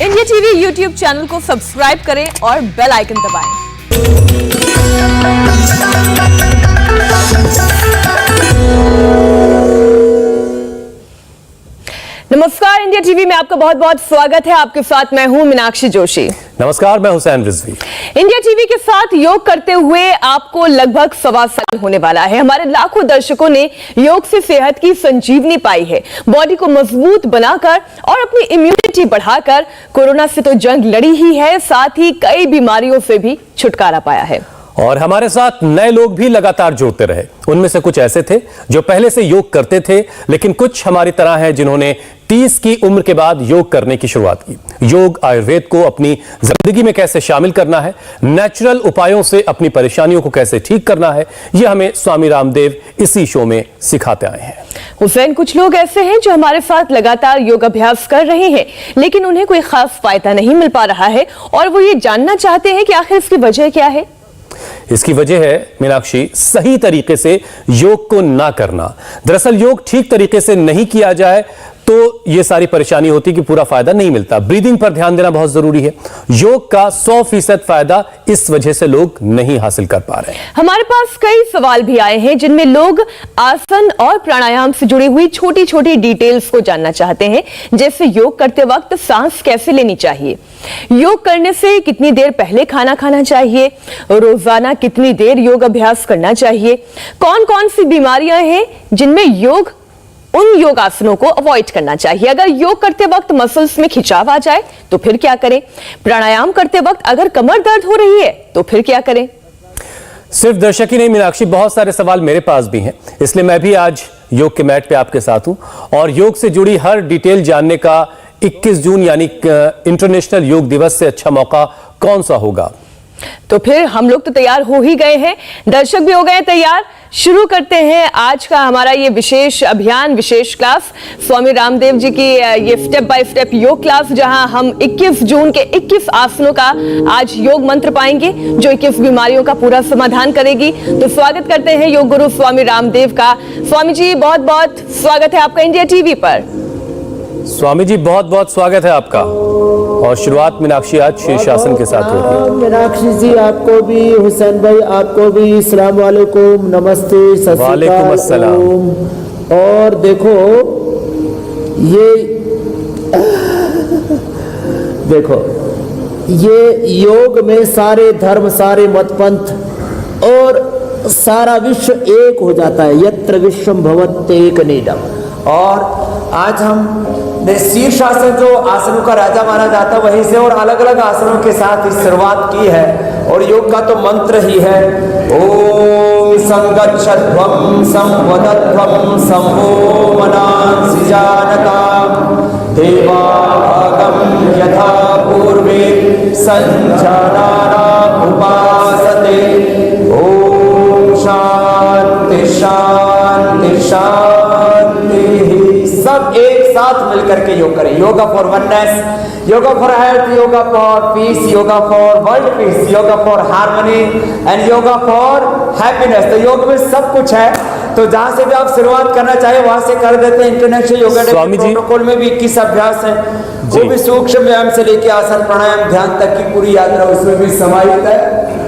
India TV YouTube channel को subscribe करें और बेल आइकन दबाएं। नमस्कार, इंडिया टीवी में आपका बहुत बहुत स्वागत है। आपके साथ मैं हूं मीनाक्षी जोशी। नमस्कार, मैं हुसैन रिजवी। इंडिया टीवी के साथ योग करते हुए आपको लगभग 1.25 साल होने वाला है। हमारे लाखों दर्शकों ने योग से सेहत की संजीवनी पाई है, बॉडी को मजबूत बनाकर और अपनी इम्यूनिटी बढ़ाकर कोरोना से तो जंग लड़ी ही है, साथ ही कई बीमारियों से भी छुटकारा पाया है। और हमारे साथ नए लोग भी लगातार जुड़ते रहे। उनमें से कुछ ऐसे थे जो पहले से योग करते थे, लेकिन कुछ हमारी तरह हैं जिन्होंने 30 की उम्र के बाद योग करने की शुरुआत की। योग आयुर्वेद को अपनी जिंदगी में कैसे शामिल करना है, नेचुरल उपायों से अपनी परेशानियों को कैसे ठीक करना है, यह हमें स्वामी रामदेव इसी शो में सिखाते आए हैं। हुसैन, कुछ लोग ऐसे हैं जो हमारे साथ लगातार योग अभ्यास कर रहे हैं, लेकिन उन्हें कोई खास फायदा नहीं मिल पा रहा है और वो ये जानना चाहते हैं कि आखिर इसकी वजह क्या है। इसकी वजह है मीनाक्षी, सही तरीके से योग को ना करना। दरअसल योग ठीक तरीके से नहीं किया जाए तो ये सारी परेशानी होती कि पूरा फायदा नहीं मिलता। ब्रीदिंग पर ध्यान देना बहुत जरूरी है। योग का 100% फायदा इस वजह से लोग नहीं हासिल कर पा रहे हैं। हमारे पास कई सवाल भी आए हैं जिनमें लोग आसन और प्राणायाम से जुड़ी हुई छोटी छोटी डिटेल्स को जानना चाहते हैं, जैसे योग करते वक्त सांस कैसे लेनी चाहिए, योग करने से कितनी देर पहले खाना खाना चाहिए, रोजाना कितनी देर योग अभ्यास करना चाहिए, कौन कौन सी बीमारियां हैं जिनमें योग उन योग आसनों को अवॉइड करना चाहिए, अगर योग करते वक्त मसल्स में खिंचाव आ जाए तो फिर क्या करें, प्राणायाम करते वक्त अगर कमर दर्द हो रही है तो फिर क्या करें। सिर्फ दर्शक ही नहीं मीनाक्षी, बहुत सारे सवाल मेरे पास भी हैं, इसलिए मैं भी आज योग के मैट पे आपके साथ हूं और योग से जुड़ी हर डिटेल जानने का 21 जून यानी इंटरनेशनल योग दिवस से अच्छा मौका कौन सा होगा। तो फिर हम लोग तो तैयार हो ही गए हैं, दर्शक भी हो गए तैयार। शुरू करते हैं आज का हमारा ये विशेष अभियान, विशेष क्लास, स्वामी रामदेव जी की ये स्टेप बाय स्टेप योग क्लास, जहां हम 21 जून के 21 आसनों का आज योग मंत्र पाएंगे जो 21 बीमारियों का पूरा समाधान करेगी। तो स्वागत करते हैं योग गुरु स्वामी रामदेव का। स्वामी जी, बहुत बहुत स्वागत है आपका इंडिया टीवी पर। स्वामी जी, बहुत बहुत स्वागत है आपका। और शुरुआत मीनाक्षी आज शीर्षासन के साथ होगी। मीनाक्षी जी, आपको भी, हुसैन भाई आपको भी अस्सलाम वालेकुम, नमस्ते, सत श्री वालेकुम अस्सलाम। और देखो ये योग में सारे धर्म, सारे मतपंथ और सारा विश्व एक हो जाता है। यत्र विश्वम भवत्येक नीडम। और आज हमने शीर्षासन, जो आसनों का राजा माना जाता है, वहीं से और अलग अलग आसनों के साथ इस शुरुआत की है। और योग का तो मंत्र ही है, ओम संगच्छध्वं संवदध्वं संभो मनांसि जानताम् देवागम यथा पूर्वे संजानानाम् उपासते। ओम शांति शांति शांति। सब एक साथ मिलकर के योग करें। Yoga for oneness, yoga for health, yoga for peace, yoga for world peace, yoga for harmony and yoga for happiness. तो योग में सब कुछ है, तो जहां से भी आप शुरुआत करना चाहे वहां से कर देते हैं। इंटरनेशनल योगा डे प्रोटोकॉल में भी 21 अभ्यास है, वो भी सूक्ष्म व्यायाम से लेके आसन प्राणायाम ध्यान तक की पूरी यात्रा उसमें भी समाहित है।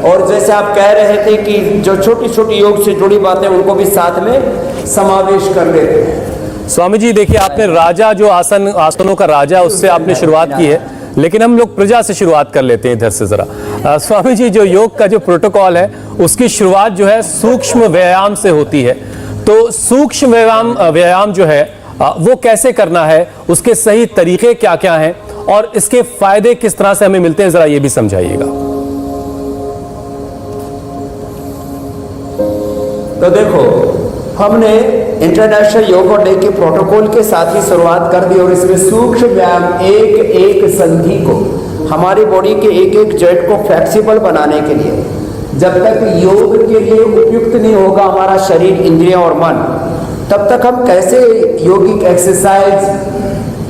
और जैसे आप कह रहे थे कि जो छोटी छोटी योग से जुड़ी बातें उनको भी साथ में समावेश कर लेते हैं। स्वामी जी, देखिए, आपने राजा, जो आसनों का राजा, उससे आपने शुरुआत की है, लेकिन हम लोग प्रजा से शुरुआत कर लेते हैं इधर से जरा। स्वामी जी, जो योग का जो प्रोटोकॉल है उसकी शुरुआत जो है सूक्ष्म व्यायाम से होती है, तो सूक्ष्म व्यायाम जो है वो कैसे करना है, उसके सही तरीके क्या क्या हैं और इसके फायदे किस तरह से हमें मिलते हैं, जरा ये भी समझाइएगा। तो देखो, हमने इंटरनेशनल योगा डे के प्रोटोकॉल के साथ ही शुरुआत कर दी और इसमें सूक्ष्म व्यायाम, एक एक संधि को, हमारी बॉडी के एक एक जॉइंट को फ्लेक्सिबल बनाने के लिए, जब तक योग के लिए उपयुक्त नहीं होगा हमारा शरीर, इंद्रियां और मन, तब तक हम कैसे योगिक एक्सरसाइज,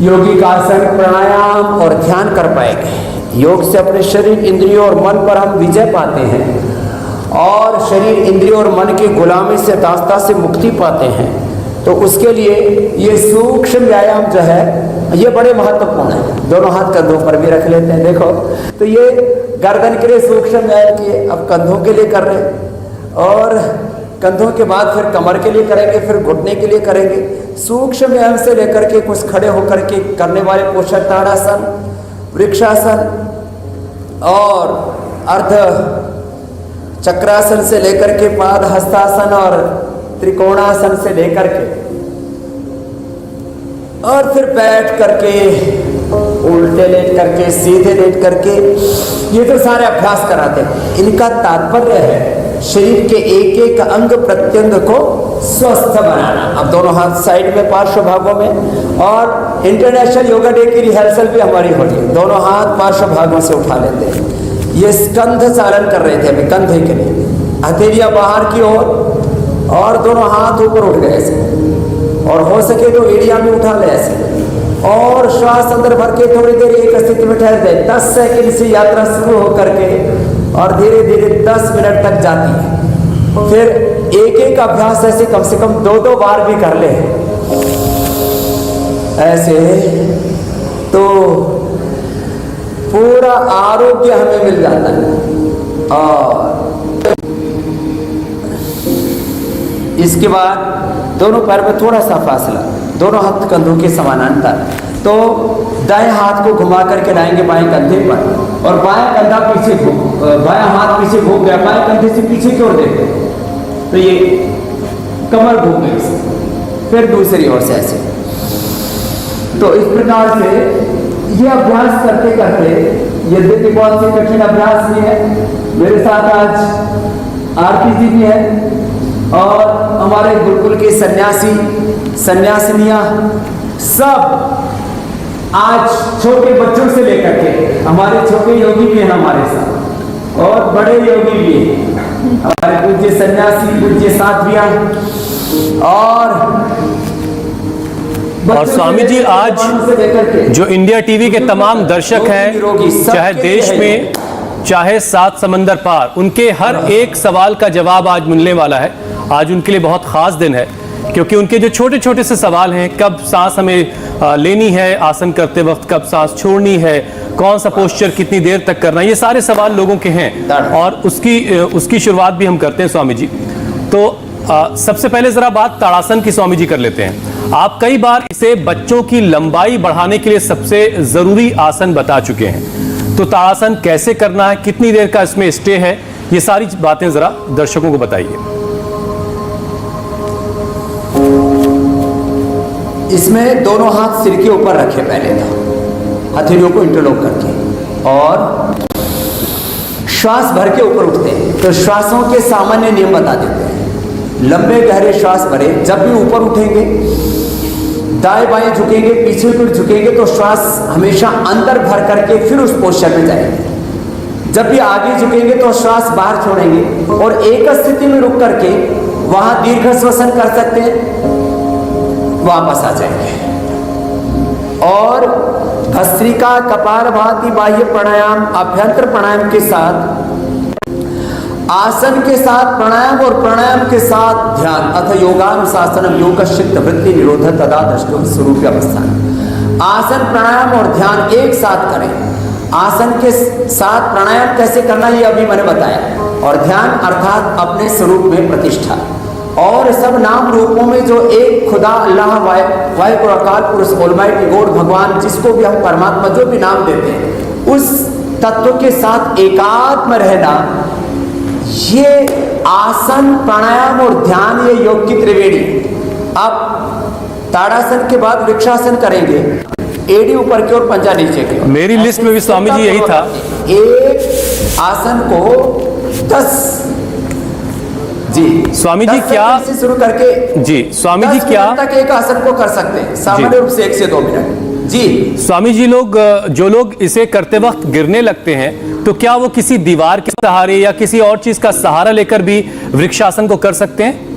योगिक आसन, प्राणायाम और ध्यान कर पाएंगे। योग से अपने शरीर, इंद्रियों और मन पर हम विजय पाते हैं और शरीर, इंद्रियों और मन की गुलामी से, दास्ता से मुक्ति पाते हैं। तो उसके लिए ये सूक्ष्म व्यायाम जो है ये बड़े महत्वपूर्ण है। दोनों हाथ कंधों पर भी रख लेते हैं, देखो। तो ये गर्दन के लिए सूक्ष्म व्यायाम किए, अब कंधों के लिए कर रहे हैं, और कंधों के बाद फिर कमर के लिए करेंगे, फिर घुटने के लिए करेंगे। सूक्ष्म व्यायाम से लेकर के कुछ खड़े होकर के करने वाले पोषण ताड़ासन, वृक्षासन और अर्ध चक्रासन से लेकर के पाद हस्तासन और त्रिकोणासन से लेकर के, और फिर बैठ करके, उल्टे लेट करके, सीधे लेट करके, ये तो सारे अभ्यास कराते हैं। इनका तात्पर्य है शरीर के एक एक अंग प्रत्यंग को स्वस्थ बनाना। अब दोनों हाथ साइड में पार्श्व भागों में, और इंटरनेशनल योगा डे की रिहर्सल भी हमारी हो रही है। दोनों हाथ पार्श्व भागों से उठा लेते हैं। ये स्कंध चालन कर रहे थे अभी, कंधे के लिए। हथेलियां बाहर की ओर और दोनों हाथ ऊपर उठ गए ऐसे, और हो सके तो एड़िया में उठा ले ऐसे, और श्वास अंदर भर के थोड़ी देर एक स्थिति में ठहर जाए। 10 सेकंड से यात्रा शुरू होकर के और धीरे धीरे 10 मिनट तक जाती है। फिर एक एक अभ्यास ऐसे कम से कम 2-2 बार भी कर ले ऐसे, तो पूरा आरोग्य हमें मिल जाता है। और इसके बाद दोनों पैर में थोड़ा सा फासला, दोनों हाथ कंधों के समानांतर। तो दाएं हाथ को घुमा करके लाएंगे बाएं कंधे पर, और बाएं कंधा पीछे बायां हाथ पीछे घूम गया, बाएं कंधे से पीछे की ओर देखो, तो ये कमर घूम गई। फिर दूसरी ओर से ऐसे। तो इस प्रकार से ये अभ्यास करते करते, यद्यपि बहुत से कठिन अभ्यास भी है, मेरे साथ आज आरती जी भी है, और हमारे गुरुकुल के सन्यासी सन्यासिनियां सब आज छोटे बच्चों से लेकर के, हमारे छोटे योगी भी हैं हमारे साथ, और बड़े योगी भी हैं, हमारे पूज्य सन्यासी, पूज्य साध्वियां, और स्वामी जी आज जो इंडिया टीवी के तमाम दर्शक हैं, चाहे देश में चाहे 7 समंदर पार, उनके हर एक सवाल का जवाब आज मिलने वाला है। आज उनके लिए बहुत खास दिन है, क्योंकि उनके जो छोटे छोटे से सवाल हैं, कब सांस हमें लेनी है आसन करते वक्त, कब सांस छोड़नी है, कौन सा पोस्चर कितनी देर तक करना है, ये सारे सवाल लोगों के हैं, और उसकी शुरुआत भी हम करते हैं स्वामी जी। तो सबसे पहले जरा बात ताड़ासन की स्वामी जी कर लेते हैं। आप कई बार इसे बच्चों की लंबाई बढ़ाने के लिए सबसे जरूरी आसन बता चुके हैं, तो ताड़ासन कैसे करना है, कितनी देर का इसमें स्टे है, ये सारी बातें जरा दर्शकों को बताइए। इसमें दोनों हाथ सिर के ऊपर रखे पहले तो, हथेलियों को इंटरलॉक करके, और श्वास भर के ऊपर उठते हैं। तो श्वासों के सामान्य नियम बता देते हैं। लंबे गहरे श्वास भरे, जब भी ऊपर उठेंगे, दाएं बाएं झुकेंगे, पीछे फिर झुकेंगे, तो श्वास हमेशा अंदर भर करके फिर उस पोस्चर में जाएंगे। जब भी आगे झुकेंगे तो श्वास बाहर छोड़ेंगे, और एक स्थिति में रुक करके वहां दीर्घ श्वसन कर सकते हैं, वापस आ जाएंगे। और भस्त्रिका, कपालभाति, बाह्य प्राणायाम, अभ्यंतर प्राणायाम के साथ, आसन के साथ प्राणायाम, और प्राणायाम के साथ ध्यान, अथ योगानुशासनम योगश्चित्त वृत्ति निरोध तदा द्रष्टुम स्वरूप अवस्थान। आसन, प्राणायाम और ध्यान एक साथ करें। आसन के साथ प्राणायाम कैसे करना ये अभी मैंने बताया, और ध्यान अर्थात अपने स्वरूप में प्रतिष्ठा, और सब नाम रूपों में जो एक खुदा अल्लाह वाहिद अकाल पुरुष ऑलमाइटी गॉड भगवान, जिसको भी हम परमात्मा जो भी नाम देते हैं, उस तत्व के साथ एकात्म रहना, ये आसन, प्राणायाम और ध्यान, ये योग की त्रिवेणी। अब ताड़ासन के बाद वृक्षासन करेंगे, एड़ी ऊपर की ओर, पंजा नीचे की ओर। मेरी लिस्ट में भी स्वामी जी यही था। एक आसन को 10 जी स्वामी जी क्या से शुरू करके जी स्वामी जी क्या तक एक आसन को कर सकते हैं, सामान्य रूप से 1 से 2 मिनट। जी स्वामी जी, जो लोग इसे करते वक्त गिरने लगते हैं, तो क्या वो किसी दीवार के सहारे या किसी और चीज का सहारा लेकर भी वृक्षासन को कर सकते हैं?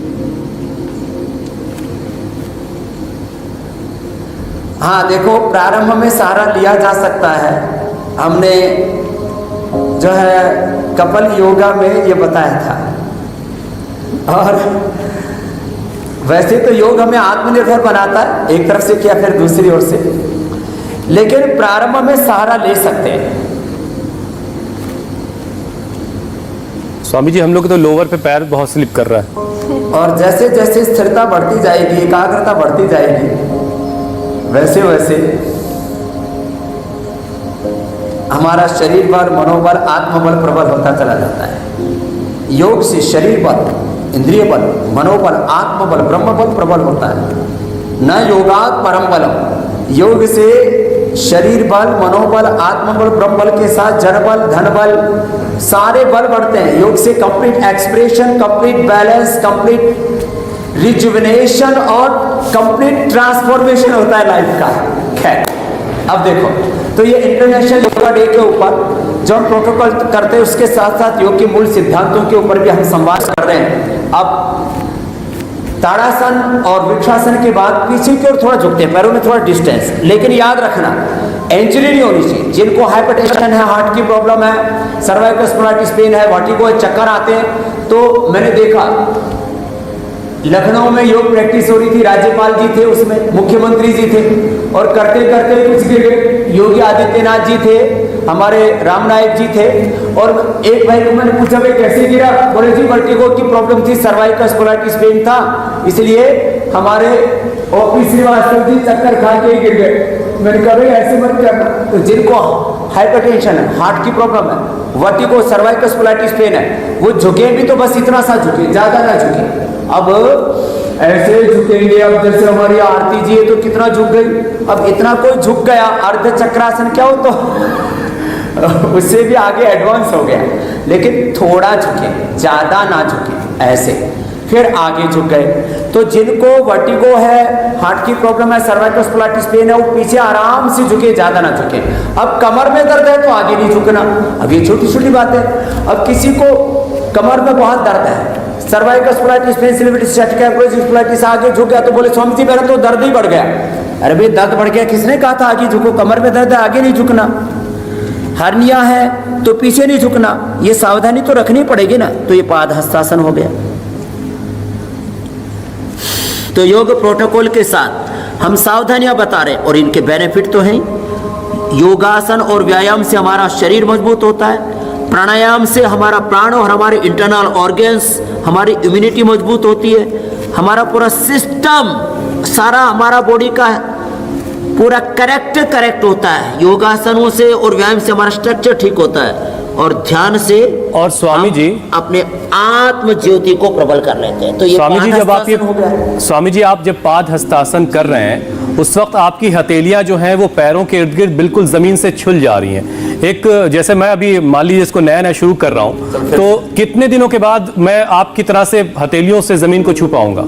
हाँ, देखो, प्रारंभ में सहारा लिया जा सकता है। हमने जो है कपल योगा में ये बताया था, और वैसे तो योग हमें आत्मनिर्भर बनाता है, एक तरफ से किया फिर दूसरी ओर से, लेकिन प्रारंभ में सहारा ले सकते हैं। स्वामी जी, हम लोग तो लोअर पे पैर बहुत स्लिप कर रहा है। और जैसे जैसे स्थिरता बढ़ती जाएगी, एकाग्रता बढ़ती जाएगी, वैसे वैसे हमारा शरीर बल, मनोबल, आत्मबल प्रबल होता चला जाता है। योग से शरीर बल, इंद्रिय बल, मनोबल, आत्मबल, ब्रह्मबल प्रबल होता है। न योगात् परम बलम, योग से शरीर बल, मनोबल, आत्मबल, ब्रह्मबल के साथ जनबल, धनबल, सारे बल बढ़ते हैं। योग से complete expression, complete balance, complete rejuvenation और कंप्लीट ट्रांसफॉर्मेशन होता है लाइफ का। खैर, अब देखो, तो ये इंटरनेशनल योगा डे के ऊपर जो हम प्रोटोकॉल करते हैं, उसके साथ साथ योग के मूल सिद्धांतों के ऊपर भी हम संवाद कर रहे हैं। अब ताड़ासन और वृक्षासन के बाद पीछे की ओर थोड़ा झुकते हैं, पैरों में थोड़ा डिस्टेंस, लेकिन याद रखना इंजरी नहीं होनी चाहिए। जिनको हाइपरटेंशन है, हार्ट की प्रॉब्लम है, सर्वाइकल स्पॉन्डिलाइटिस पेन है, वर्टिगो, चक्कर आते हैं, तो मैंने देखा लखनऊ में योग प्रैक्टिस हो रही थी, राज्यपाल जी थे उसमें, मुख्यमंत्री जी थे, और करते करते कुछ गिर गए। योगी आदित्यनाथ जी थे, हमारे राम नायक जी थे, और एक भाई को मैंने पूछा भाई कैसे गिरा, बोले जी वर्टिगो की प्रॉब्लम थी, सर्वाइकल स्पॉन्डिलाइटिस पेन था, इसलिए हमारे ओपी श्रीवास्तव जी चक्कर खा के गिर गए। मैंने कहा भाई ऐसे मत करना। तो जिनको हाइपरटेंशन है, हार्ट की प्रॉब्लम है, वर्टिगो, सर्वाइकल स्पॉन्डिलाइटिस पेन है, वो झुके भी तो बस इतना सा झुके, ज्यादा ना झुके। अब ऐसे झुकेंगे, अब जैसे हमारी आरती जी है तो कितना झुक गई, अब इतना कोई झुक गया, अर्ध चक्रासन क्या हो तो उससे भी आगे एडवांस हो गया, लेकिन थोड़ा झुके, ज्यादा ना झुके, ऐसे फिर आगे झुक गए। तो जिनको वर्टिगो है, हार्ट की प्रॉब्लम है, सर्वाइकल स्पॉन्डिलाइटिस पेन है, वो पीछे आराम से झुके, ज्यादा ना झुके। अब कमर में दर्द है तो आगे नहीं झुकना, अब ये छोटी छोटी बात है। अब किसी को कमर में बहुत दर्द है, सर्वाइकल स्पॉन्डिलाइटिस पेन, सिलिविटिस, स्पॉन्डिलाइटिस, आगे झुक गया तो बोले स्वामी जी मेरा तो दर्द ही बढ़ गया। अरे भाई दर्द बढ़ गया, किसने कहा था आगे झुको? कमर में दर्द है, आगे नहीं झुकना। हर्निया है तो पीछे नहीं झुकना, ये सावधानी तो रखनी पड़ेगी ना। तो ये पाद हस्तासन हो गया। तो योग प्रोटोकॉल के साथ हम सावधानियां बता रहे हैं, और इनके बेनिफिट तो हैं। योगासन और व्यायाम से हमारा शरीर मजबूत होता है, प्राणायाम से हमारा प्राण और हमारे इंटरनल ऑर्गन्स, हमारी इम्यूनिटी मजबूत होती है, हमारा पूरा सिस्टम, सारा हमारा बॉडी का पूरा करेक्ट होता है। योगासनों से और व्यायाम से हमारा स्ट्रक्चर ठीक होता है, और ध्यान से और स्वामी जी अपने आत्म ज्योति को प्रबल कर लेते हैं। तो ये स्वामी जी, जब आप ये हो गया। स्वामी जी आप जब पाद हस्तासन कर रहे हैं, उस वक्त आपकी हथेलियां जो हैं वो पैरों के इर्द गिर्द बिल्कुल जमीन से छुल जा रही हैं। एक जैसे मैं अभी मान लीजिए इसको नया नया शुरू कर रहा हूं, तो कितने दिनों के बाद मैं आपकी तरह से हथेलियों से जमीन को छू पाऊंगा?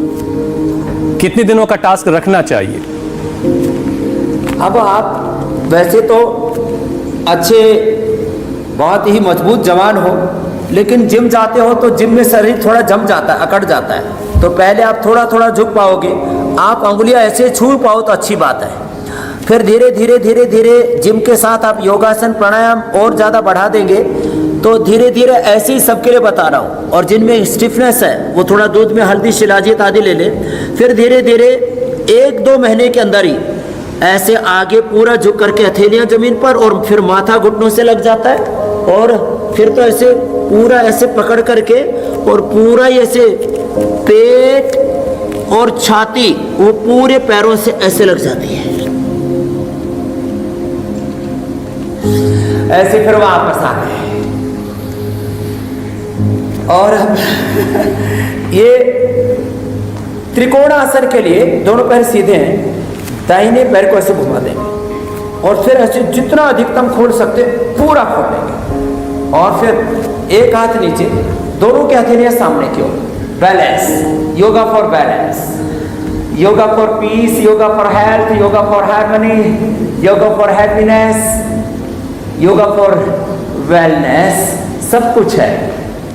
कितने दिनों का टास्क रखना चाहिए? अब आप वैसे तो अच्छे, बहुत ही मजबूत जवान हो, लेकिन जिम जाते हो तो जिम में शरीर थोड़ा जम जाता है, अकड़ जाता है, तो पहले आप थोड़ा थोड़ा झुक पाओगे। आप अंगुलियां ऐसे छू पाओ तो अच्छी बात है। फिर धीरे धीरे धीरे धीरे जिम के साथ आप योगासन, प्राणायाम और ज़्यादा बढ़ा देंगे, तो धीरे धीरे ऐसे ही सबके लिए बता रहा हूँ। और जिनमें स्टिफनेस है वो थोड़ा दूध में हल्दी, शिलाजीत आदि ले लें। फिर धीरे धीरे 1-2 महीने के अंदर ही ऐसे आगे पूरा झुक करके हथेलियाँ जमीन पर, और फिर माथा घुटनों से लग जाता है, और फिर तो ऐसे पूरा ऐसे पकड़ करके, और पूरा ऐसे पेट और छाती वो पूरे पैरों से ऐसे लग जाती है। ऐसे फिर वापस आ गए। और ये त्रिकोणासन के लिए दोनों पैर सीधे हैं, दाहिने पैर को ऐसे घुमा देंगे, और फिर ऐसे जितना अधिकतम खोल सकते पूरा खोल देंगे, और फिर एक हाथ नीचे, दोनों के हथेलियां सामने की ओर। Balance, yoga for balance, yoga for peace, yoga for health, yoga for harmony, yoga for happiness, yoga for wellness, सब कुछ है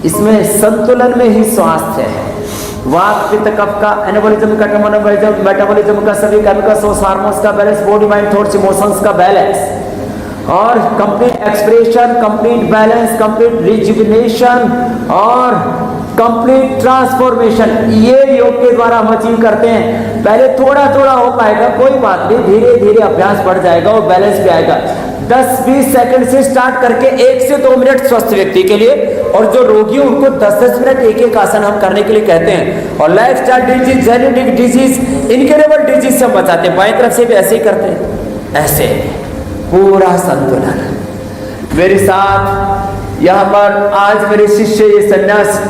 इसमें। संतुलन में ही स्वास्थ्य है। वात, पित्त, कफ का, एनाबॉलिज्म का, मेटाबॉलिज्म का, सभी केमिकल सोर्स, हार्मोन्स का balance, body mind thoughts emotions का बैलेंस, और complete expression, complete balance, complete rejuvenation, और कंप्लीट ट्रांसफॉर्मेशन ये योग के द्वारा हम अचीव करते हैं। पहले थोड़ा थोड़ा हो पाएगा, कोई बात नहीं, धीरे धीरे अभ्यास बढ़ जाएगा और बैलेंस भी आएगा। 10-20 सेकंड से स्टार्ट करके 1 से 2 मिनट स्वस्थ व्यक्ति के लिए, और जो रोगी उनको 10-10 मिनट एक आसन हम करने के लिए कहते हैं। और lifestyle disease, genetic disease, incurable disease से हम बचाते हैं। बाएं तरफ से भी ऐसे ही करते हैं, ऐसे पूरा संतुलन। मेरे साथ यहाँ पर आज मेरे शिष्य, ये सन्यास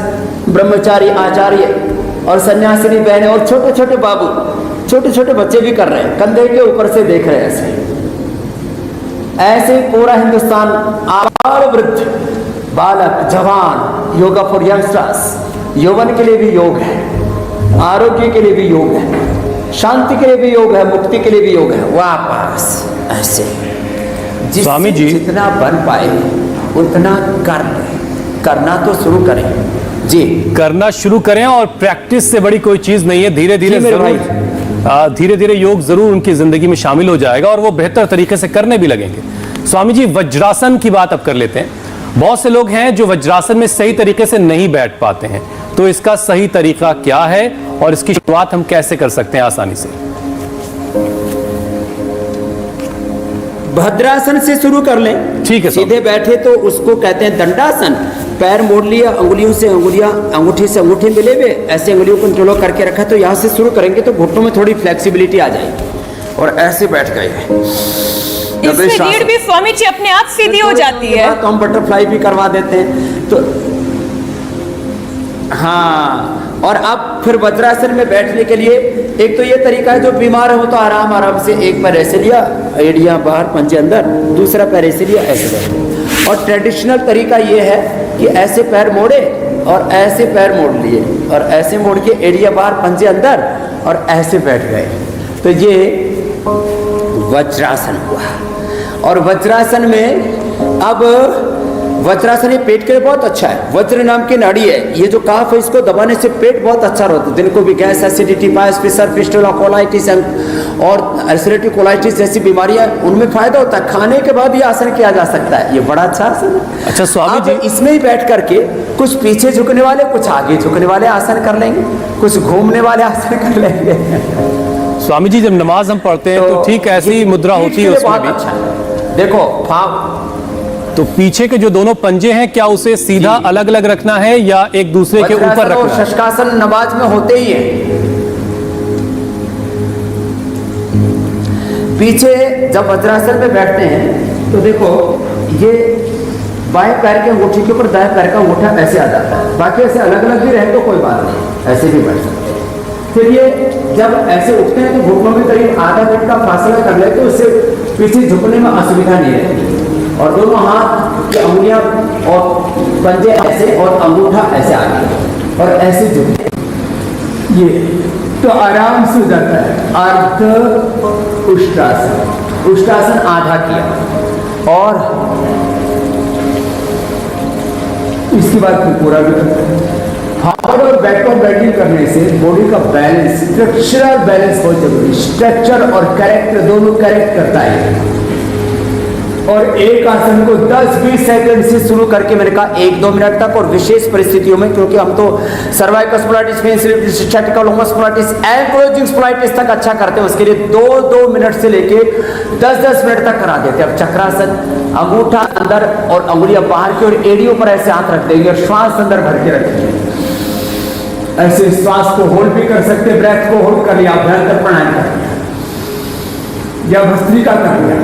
ब्रह्मचारी आचार्य और सन्यासिनी बहनें और छोटे छोटे बाबू, छोटे छोटे बच्चे भी कर रहे हैं, कंधे के ऊपर से देख रहे हैं। ऐसे पूरा हिंदुस्तान, आबाल वृद्ध, बालक, जवान, योगा फॉर यंगस्टर्स। यौवन के लिए भी योग है, आरोग्य के लिए भी योग है, शांति के लिए भी योग है, मुक्ति के लिए भी योग है। वापस ऐसे स्वामी जी, जितना बन पाए उतना करना तो शुरू करें जी, करना शुरू करें। और प्रैक्टिस से बड़ी कोई चीज नहीं है। धीरे धीरे धीरे धीरे योग जरूर उनकी जिंदगी में शामिल हो जाएगा और वो बेहतर तरीके से करने भी लगेंगे। स्वामी जी, वज्रासन की बात अब कर लेते हैं। बहुत से लोग हैं जो वज्रासन में सही तरीके से नहीं बैठ पाते हैं, तो इसका सही तरीका क्या है और इसकी शुरुआत हम कैसे कर सकते हैं आसानी से? भद्रासन से शुरू कर लें। ठीक है। सीधे बैठे तो उसको कहते हैं दंडासन। पैर मोड़ लिया, अंगुलियों से अंगुलियां, अंगूठी से अंगूठे मिले हुए, ऐसे अंगुलियों को इंटरलॉक करके रखा। तो यहाँ से शुरू करेंगे तो घुटनों में थोड़ी फ्लेक्सिबिलिटी आ जाएगी और ऐसे बैठ गए। इससे रीढ़ भी स्वामी जी अपने आप सीधी हो जाती है। तो हम बटरफ्लाई भी करवा देते हैं। तो हाँ, और अब फिर वज्रासन में बैठने के लिए एक तो ये तरीका है, जो बीमार हो तो आराम आराम से एक पैर ऐसे लिया, एड़ियां बाहर, पंजे अंदर, दूसरा पैर ऐसे लिया, ऐसे बैठे। और ट्रेडिशनल तरीका ये है कि ऐसे पैर मोड़े और ऐसे पैर मोड़ लिए और ऐसे मोड़ के एड़ियां बाहर, पंजे अंदर और ऐसे बैठ गए। तो ये वज्रासन हुआ। और वज्रासन में अब वज्रासन ये पेट के लिए बहुत अच्छा है। वज्र नाम की नाड़ी है, ये जो काफ है इसको दबाने से पेट बहुत अच्छा रहता है। जिनको भी गैस, एसिडिटी, पायस, फिशर, फिस्टुला, कोलाइटिस और अल्सरेटिव कोलाइटिस जैसी बीमारियां, उनमें फायदा होता है। खाने के बाद ये आसन किया जा सकता है, ये बड़ा अच्छा आसन है। अच्छा स्वामी जी, इसमें ही बैठ करके कुछ पीछे झुकने वाले, कुछ आगे झुकने वाले आसन कर लेंगे, कुछ घूमने वाले आसन कर लेंगे। स्वामी जी, जब नमाज हम पढ़ते हैं तो ठीक ऐसी मुद्रा होती है उसमें भी। अच्छा देखो, तो पीछे के जो दोनों पंजे हैं, क्या उसे सीधा अलग अलग रखना है या एक दूसरे के ऊपर रखना है? शशकासन नमाज में होते ही है। पीछे जब वज्रासन में बैठते हैं तो देखो, ये बाएं पैर के अंगूठे के ऊपर दाएं पैर का अंगूठा ऐसे आ जाता है। बाकी ऐसे अलग अलग भी रहे तो कोई बात नहीं, ऐसे भी बैठ सकते हैं। फिर ये जब ऐसे उठते हैं तो घुटनों में करीब आधा मिनट का फासला कर ले तो उससे पीछे झुकने में असुविधा नहीं रहती। और दोनों हाथ की अंगुलियां और पंजे ऐसे और अंगूठा ऐसे आगे और ऐसे झुके, ये तो आराम से हो जाता है। अर्ध उष्टासन, उष्टासन आधा किया और इसके बाद फिर पूरा भी करते हैं। फॉरवर्ड और बैकवर्ड बेंडिंग करने से बॉडी का बैलेंस, स्ट्रक्चरल बैलेंस बहुत जरूरी। स्ट्रक्चर और कैरेक्टर दोनों करेक्ट करता है। और एक आसन को 10-20 सेकंड से शुरू करके मैंने कहा 1-2 मिनट तक, और विशेष परिस्थितियों में, क्योंकि हम तो cervical spondylitis, main statistical spondylitis, ankylosing spondylitis तक अच्छा करते हैं। उसके लिए 2-2 मिनट से लेके 10-10 मिनट तक करा देते हैं। अब चक्रासन, अंगूठा अंदर और अंगुलियां बाहर की, और एड़ियों पर ऐसे हाथ रख देंगे और श्वास अंदर भर के रखेंगे। ऐसे श्वास को होल्ड भी कर सकते, ब्रेथ को होल्ड कर लिया, अभ्यंतर प्राणायाम कर लिया या भस्त्रिका कर लिया,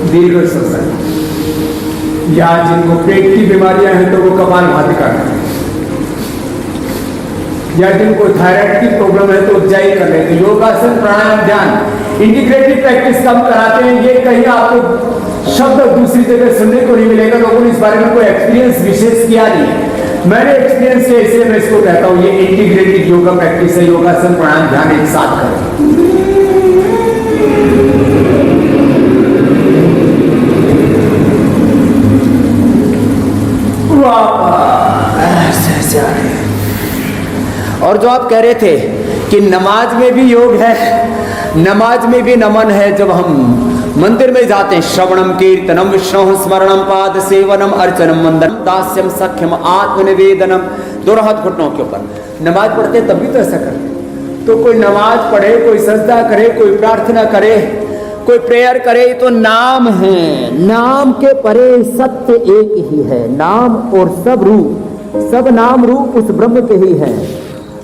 दीर्घ श्वसन, या जिनको पेट की बीमारियां हैं तो वो कपालभाति कर लें, या जिनको थायराइड की प्रॉब्लम है तो उज्जाई कर लें। तो योगासन, प्राणायाम, ध्यान, इंटीग्रेटेड प्रैक्टिस कम कराते हैं। ये कहीं आपको शब्द दूसरी जगह सुनने को नहीं मिलेगा। लोगों ने इस बारे में कोई एक्सपीरियंस विशेष किया नहीं है, मैंने एक्सपीरियंस किया, इसलिए मैं इसको कहता हूँ ये इंटीग्रेटेड योगा प्रैक्टिस है। योगासन, प्राणायाम, ध्यान एक साथ करें। ऐसे और जो आप कह रहे थे कि नमाज में भी योग है, नमाज में भी नमन है। जब हम मंदिर में जाते हैं, श्रवणम कीर्तनम विष्णु स्मरणम पाद सेवनम अर्चनम वंदनम दास्यम सख्यम आत्मनिवेदनम, दोनों हाथ घुटनों के ऊपर। नमाज पढ़ते तभी तो ऐसा करते। तो कोई नमाज पढ़े, कोई सजदा करे, कोई प्रार्थना करे, कोई प्रेयर करे, तो नाम है। नाम के परे सत्य एक ही है। नाम और सब रूप, सब नाम रूप उस ब्रह्म के ही है।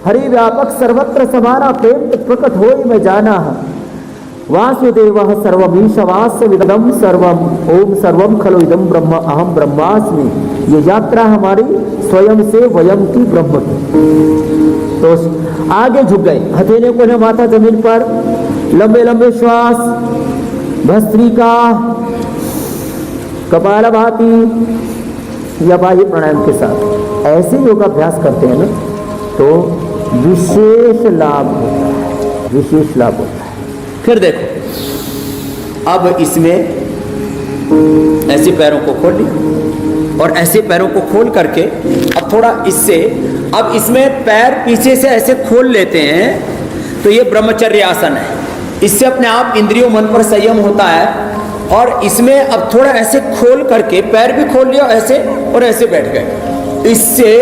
हरि व्यापक सर्वत्र समाना, प्रेम प्रकट होई में जाना। वासुदेवः सर्वमीशवास्य विदम सर्वम, ओम सर्वम खलु इदम ब्रह्म अहम ब्रह्मास्मि। ये यात्रा हमारी स्वयं से वयम की, ब्रह्म की। तो आगे झुक गए, हथेलियों को माथा जमीन पर, लंबे लंबे श्वास, भस्त्रिका, कपालभाति या बाह्य प्राणायाम के साथ ऐसे योगाभ्यास करते हैं ना, तो विशेष लाभ होता है, विशेष लाभ होता है। फिर देखो, अब इसमें ऐसे पैरों को खोल लिया और ऐसे पैरों को खोल करके अब थोड़ा इससे, अब इसमें पैर पीछे से ऐसे खोल लेते हैं, तो ये ब्रह्मचर्य आसन है। इससे अपने आप इंद्रियों मन पर संयम होता है। और इसमें अब थोड़ा ऐसे खोल करके पैर भी खोल लिया ऐसे, और ऐसे बैठ गए। इससे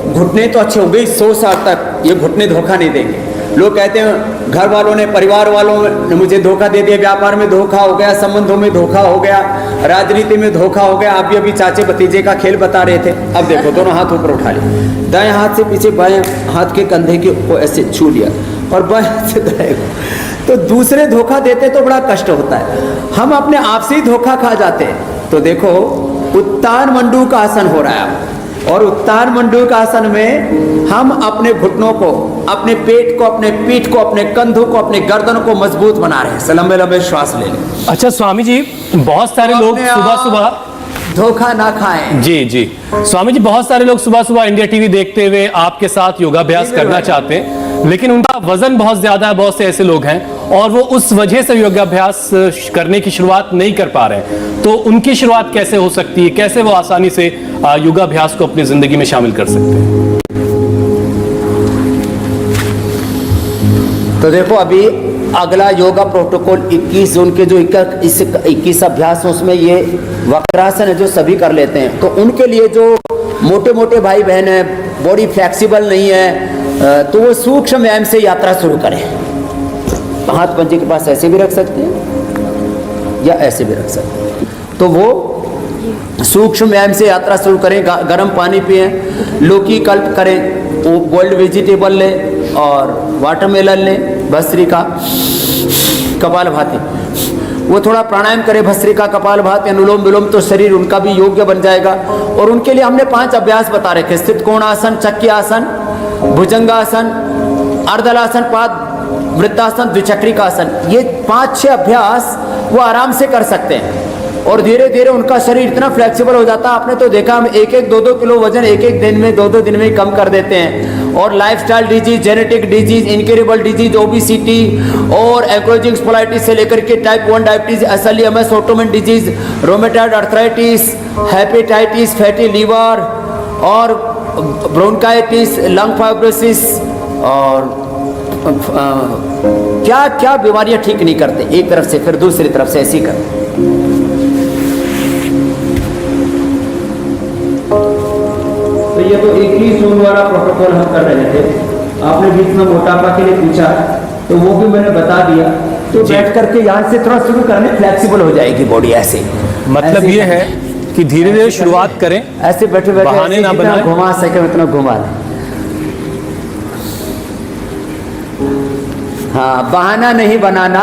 घुटने तो अच्छे हो गए, 100 साल तक ये घुटने धोखा नहीं देंगे। लोग कहते हैं घर वालों ने, परिवार वालों ने मुझे धोखा दे दिया, व्यापार में धोखा हो गया, संबंधों में धोखा हो गया, राजनीति में धोखा हो गया। आप भी अभी चाचे भतीजे का खेल बता रहे थे। अब देखो, दोनों हाथ ऊपर उठा लिए, दाएं हाथ से पीछे बाएं हाथ के कंधे को ऐसे छू लिया और बाएं हाथ से दाएं को। तो दूसरे धोखा देते तो बड़ा कष्ट होता है, हम अपने आप से ही धोखा खा जाते हैं। तो देखो, उत्तान मंडूक आसन हो रहा है, और उत्तान मंडूक आसन में हम अपने घुटनों को, अपने पेट को, अपने पीठ को, अपने कंधों को, अपने गर्दन को मजबूत बना रहे हैं। लंबे लंबे श्वास ले लें। अच्छा स्वामी जी, बहुत सारे लोग सुबह सुबह धोखा ना खाएं। जी जी स्वामी जी, बहुत सारे लोग सुबह सुबह इंडिया टीवी देखते हुए आपके साथ योगाभ्यास करना चाहते हैं, लेकिन उनका वजन बहुत ज्यादा है। बहुत से ऐसे लोग हैं और वो उस वजह से योगाभ्यास करने की शुरुआत नहीं कर पा रहे हैं। तो उनकी शुरुआत कैसे हो सकती है, कैसे वो आसानी से योगाभ्यास को अपनी जिंदगी में शामिल कर सकते हैं? तो देखो, अभी अगला योगा प्रोटोकॉल 21 जून के जो 21 अभ्यास है, उसमें ये वक्रासन है जो सभी कर लेते हैं। तो उनके लिए जो मोटे मोटे भाई बहन है, बॉडी फ्लेक्सिबल नहीं है, तो वो सूक्ष्म व्यायाम से यात्रा शुरू करें। हाथ पंजे के पास ऐसे भी रख सकते हैं या ऐसे भी रख सकते हैं। तो वो सूक्ष्म व्यायाम से यात्रा शुरू करें। गर्म पानी पिए, लौकी कल्प करें, वो बॉइल्ड वेजिटेबल लें और वाटरमेलन लें, भस्त्रिका, कपालभाति। वो थोड़ा प्राणायाम करें, भस्त्रिका, कपालभाति, अनुलोम विलोम, तो शरीर उनका भी योग्य बन जाएगा। और उनके लिए हमने 5 अभ्यास बता रखे, स्थित कोणासन, चक्की आसन, भुजंगासन, अर्धलासन, पाद वृत्तासन, द्विचक्रिकासन। ये 5-6 अभ्यास वो आराम से कर सकते हैं और धीरे धीरे उनका शरीर इतना फ्लेक्सिबल हो जाता है। आपने तो देखा, हम 1-1, 2-2 किलो वजन एक दिन में, 2-2 दिन में कम कर देते हैं। और lifestyle disease, genetic disease, incurable disease, obesity और एंक्लोजिंग स्पोलाइटिस से लेकर के type 1 diabetes, SLEMS, autoimmune disease, rheumatoid arthritis, hepatitis, fatty liver और ब्रोंकाइटिस, लंग फाइब्रोसिस और क्या क्या बीमारियां ठीक नहीं करते। एक तरफ से फिर दूसरी तरफ से ऐसी करते। तो ये तो 21 जून वाला प्रोटोकॉल हम कर रहे थे। आपने बीच में मोटापा के लिए पूछा, तो वो भी मैंने बता दिया। तो बैठ करके यहाँ से थोड़ा शुरू करने, फ्लेक्सिबल हो जाएगी बॉडी। ऐसे मतलब ये है कि धीरे धीरे शुरुआत करें, ऐसे बैठे बैठे बहाने ना बनाएं, घुमा सके उतना घुमा लें। हाँ, बहाना नहीं बनाना,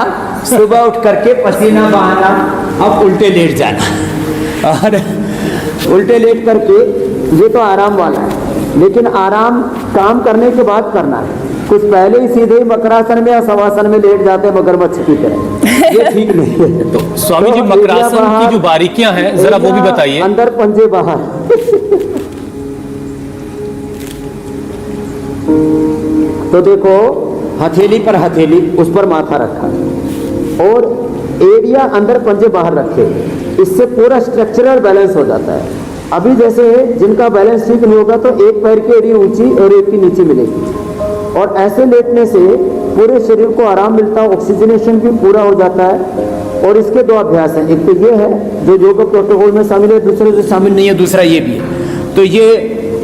सुबह उठ करके पसीना बहाना, अब उल्टे लेट जाना। और उल्टे लेट करके, ये तो आराम वाला है, लेकिन आराम काम करने के बाद करना है। कुछ पहले ही सीधे मकरासन में या शवासन में लेट जाते मगरमच्छ की तरह, ये ठीक नहीं है। तो स्वामी जी, मकरासन की जो बारीकियां हैं जरा वो भी बताइए। अंदर पंजे बाहर। तो देखो, हथेली पर हथेली, उस पर माथा रखा और एड़ियां अंदर पंजे बाहर रखे। इससे पूरा स्ट्रक्चरल बैलेंस हो जाता है। अभी जैसे जिनका बैलेंस ठीक नहीं होगा तो एक पैर की एड़ी ऊंची और एक की नीचे मिलेगी, और ऐसे लेटने से पूरे शरीर को आराम मिलता है, ऑक्सीजनेशन भी पूरा हो जाता है और इसके 2 अभ्यास हैं। एक तो ये है जो योग प्रोटोकॉल में शामिल है, दूसरा जो शामिल नहीं है, दूसरा ये भी है। तो ये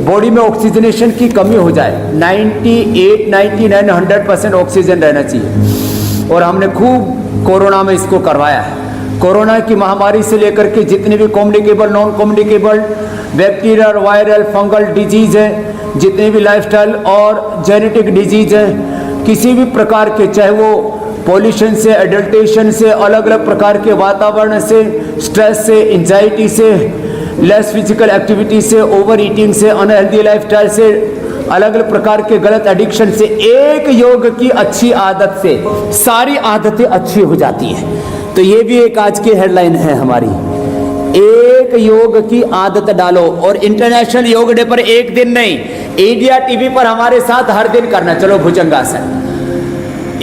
बॉडी में ऑक्सीजनेशन की कमी हो जाए, 98, 99, 100% ऑक्सीजन रहना चाहिए। और हमने खूब कोरोना में इसको करवाया है। कोरोना की महामारी से लेकर के जितने भी communicable, non communicable, bacterial, viral, fungal disease है, जितने भी लाइफस्टाइल और जेनेटिक डिजीज है, किसी भी प्रकार के, चाहे वो पॉल्यूशन से, एडल्ट्रेशन से, अलग अलग प्रकार के वातावरण से, स्ट्रेस से, एंजाइटी से, लेस फिजिकल एक्टिविटी से, ओवर ईटिंग से, अनहेल्दी लाइफस्टाइल से, अलग अलग प्रकार के गलत एडिक्शन से, एक योग की अच्छी आदत से सारी आदतें अच्छी हो जाती हैं। तो ये भी एक आज की हेडलाइन है हमारी, एक योग की आदत डालो। और इंटरनेशनल योग डे पर एक दिन नहीं, इंडिया टीवी पर हमारे साथ हर दिन करना। चलो भुजंगासन,